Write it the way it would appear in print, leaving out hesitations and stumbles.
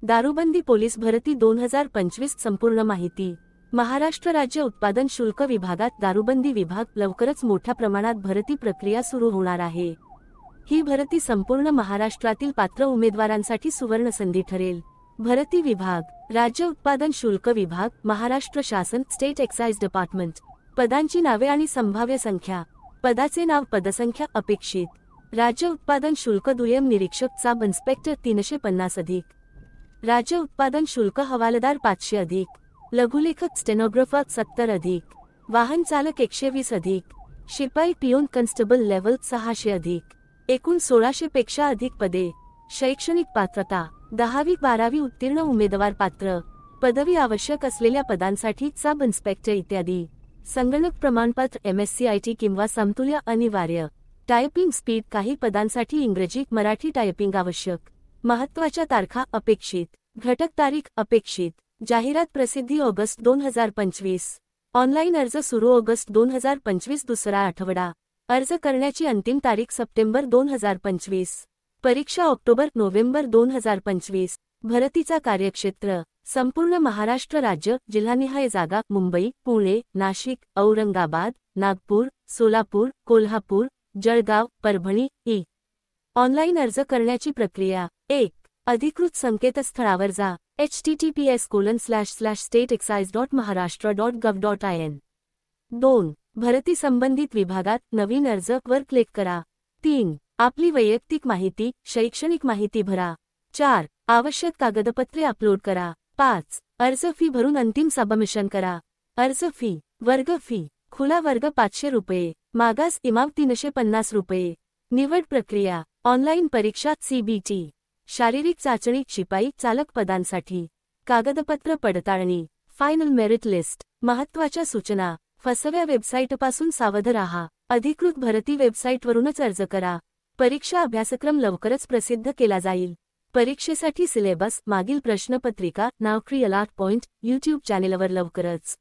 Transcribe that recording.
दारूबंदी पोलीस भरती 2025 संपूर्ण माहिती। महाराष्ट्र राज्य उत्पादन शुल्क विभागात दारूबंदी विभाग लवकरच मोठ्या प्रमाणात भरती प्रक्रिया सुरू होणार आहे। ही भरती संपूर्ण महाराष्ट्रातील पात्र उमेदवारांसाठी सुवर्ण संधी ठरेल। भरती विभाग, राज्य उत्पादन शुल्क विभाग, महाराष्ट्र शासन, स्टेट एक्साइज डिपार्टमेंट। पदांची नावे आणि संभाव्य संख्या। पदाचे नाव, पदसंख्या, अपेक्षित। राज्य उत्पादन शुल्क दुय्यम निरीक्षक सब इन्स्पेक्टर 350 अधिक। राज्य उत्पादन शुल्क हवालदार 500 अधिक। लघुलेखक स्टेनोग्राफर 70 अधिक। वाहन चालक 120 अधिक। शिपाई पिऊन कन्स्टेबल लेवल 600 अधिक। एकूण 1600 पेक्षा अधिक पदे। शैक्षणिक पात्रता 10वी-12वी उत्तीर्ण उमेदवार पात्र। पदवी आवश्यक असलेल्या पदांसाठी सब इन्स्पेक्टर इत्यादी। संगणक प्रमाणपत्र MSc IT किंवा समतुल्य अनिवार्य। टायपिंग स्पीड काही पदांसाठी इंग्रजी मराठी टायपिंग आवश्यक। महत्त्वाच्या तारखा अपेक्षित। घटक तारीख अपेक्षित। जाहिरात प्रसिद्धी ऑगस्ट 2025। ऑनलाईन अर्ज सुरू ऑगस्ट 2025 दुसरा आठवडा। अर्ज करण्याची अंतिम तारीख सप्टेंबर 2025। परीक्षा ऑक्टोबर-नोव्हेंबर 2025। भरतीचा कार्यक्षेत्र संपूर्ण महाराष्ट्र राज्य। जिल्हानिहाय जागा मुंबई, पुणे, नाशिक, औरंगाबाद, नागपूर, सोलापूर, कोल्हापूर, जळगाव, परभणी इ। ऑनलाईन अर्ज करण्याची प्रक्रिया 1. अधिकृत संकेतस्थळावर जा https://stateexcise.maharashtra.gov.in 2. भरती संबंधित विभागात नवीन अर्ज वर क्लिक करा। 3. आपली वैयक्तिक माहिती, शैक्षणिक माहिती भरा। 4. आवश्यक कागदपत्रे अपलोड करा। 5. अर्ज फी भरून अंतिम सबमिशन करा। अर्ज फी, वर्ग फी, खुला वर्ग 500 रुपये, मागास इमाम 350 रुपये। निवड प्रक्रिया, ऑनलाईन परीक्षा CBT, शारीरिक चाचणी शिपाई चालक पदांसाठी, कागदपत्र पडताळणी, फायनल मेरिट लिस्ट। महत्त्वाच्या सूचना, फसव्या वेबसाईटपासून सावध राहा। अधिकृत भरती वेबसाईटवरूनच अर्ज करा। परीक्षा अभ्यासक्रम लवकरच प्रसिद्ध केला जाईल। परीक्षेसाठी सिलेबस, मागील प्रश्नपत्रिका, नौकरी अलॉट पॉइंट YouTube चॅनेलवर लवकरच।